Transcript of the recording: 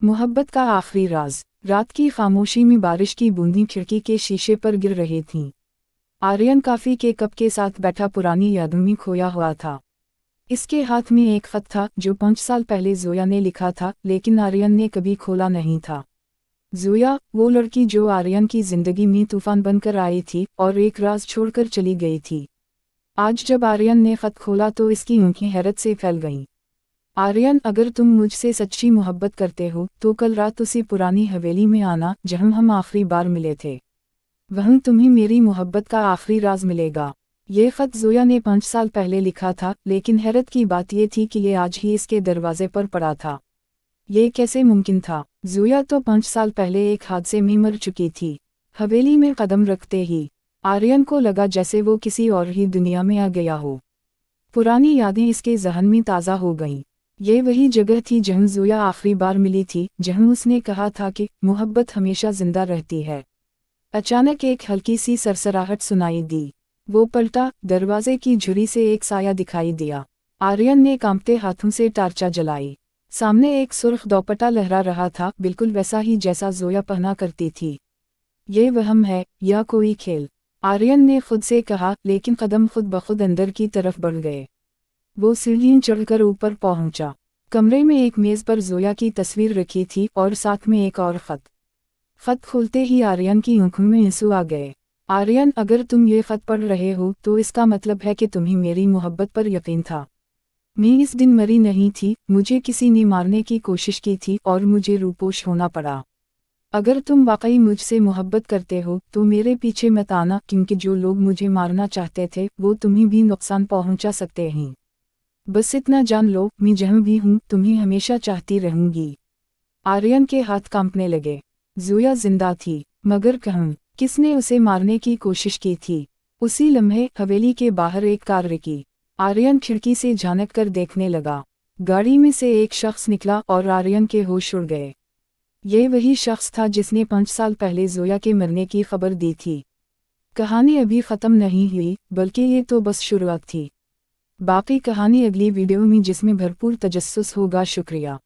मोहब्बत का आखिरी राज। रात की खामोशी में बारिश की बूंदें खिड़की के शीशे पर गिर रही थीं। आर्यन कॉफी के कप के साथ बैठा पुरानी यादों में खोया हुआ था। इसके हाथ में एक खत था जो 5 साल पहले जोया ने लिखा था, लेकिन आर्यन ने कभी खोला नहीं था। जोया, वो लड़की जो आर्यन की जिंदगी में तूफान बनकर आई थी और एक राज छोड़कर चली गई थी। आज जब आर्यन ने खत खोला तो इसकी आंखें हैरत से फैल गईं। आर्यन, अगर तुम मुझसे सच्ची मोहब्बत करते हो तो कल रात उसी पुरानी हवेली में आना जहां हम आखिरी बार मिले थे। वहीं तुम्हें मेरी मोहब्बत का आखिरी राज मिलेगा। ये खत जोया ने 5 साल पहले लिखा था, लेकिन हैरत की बात ये थी कि ये आज ही इसके दरवाजे पर पड़ा था। ये कैसे मुमकिन था? जोया तो 5 साल पहले एक हादसे में मर चुकी थी। हवेली में कदम रखते ही आर्यन को लगा जैसे वो किसी और ही दुनिया में आ गया हो। पुरानी यादें इसके जहन में ताज़ा हो गईं। ये वही जगह थी जहां जोया आखिरी बार मिली थी, जहां उसने कहा था कि मोहब्बत हमेशा जिंदा रहती है। अचानक एक हल्की सी सरसराहट सुनाई दी। वो पलटा, दरवाजे की झुर्री से एक साया दिखाई दिया। आर्यन ने कांपते हाथों से टार्चा जलाई। सामने एक सुर्ख दोपट्टा लहरा रहा था, बिल्कुल वैसा ही जैसा जोया पहना करती थी। ये वहम है या कोई खेल? आर्यन ने खुद से कहा, लेकिन कदम खुद बखुद अंदर की तरफ बढ़ गए। वो सीढ़ियां चढ़कर ऊपर पहुंचा। कमरे में एक मेज पर जोया की तस्वीर रखी थी और साथ में एक और खत। खत खोलते ही आर्यन की आंखों में आंसू आ गए। आर्यन, अगर तुम ये खत पढ़ रहे हो तो इसका मतलब है कि तुम्हें मेरी मोहब्बत पर यकीन था। मैं इस दिन मरी नहीं थी, मुझे किसी ने मारने की कोशिश की थी और मुझे रूपोश होना पड़ा। अगर तुम वाकई मुझसे मोहब्बत करते हो तो मेरे पीछे मत आना, क्योंकि जो लोग मुझे मारना चाहते थे वो तुम्हें भी नुकसान पहुंचा सकते हैं। बस इतना जान लो, मैं जहाँ भी हूँ तुम्हें हमेशा चाहती रहूंगी। आर्यन के हाथ कांपने लगे। जोया जिंदा थी, मगर कहाँ? किसने उसे मारने की कोशिश की थी? उसी लम्हे हवेली के बाहर एक कार रुकी। आर्यन खिड़की से झांक कर देखने लगा। गाड़ी में से एक शख्स निकला और आर्यन के होश उड़ गए। ये वही शख्स था जिसने 5 साल पहले जोया के मरने की खबर दी थी। कहानी अभी ख़त्म नहीं हुई, बल्कि ये तो बस शुरुआत थी। बाकी कहानी अगली वीडियो में, जिसमें भरपूर तजस्सुस होगा। शुक्रिया।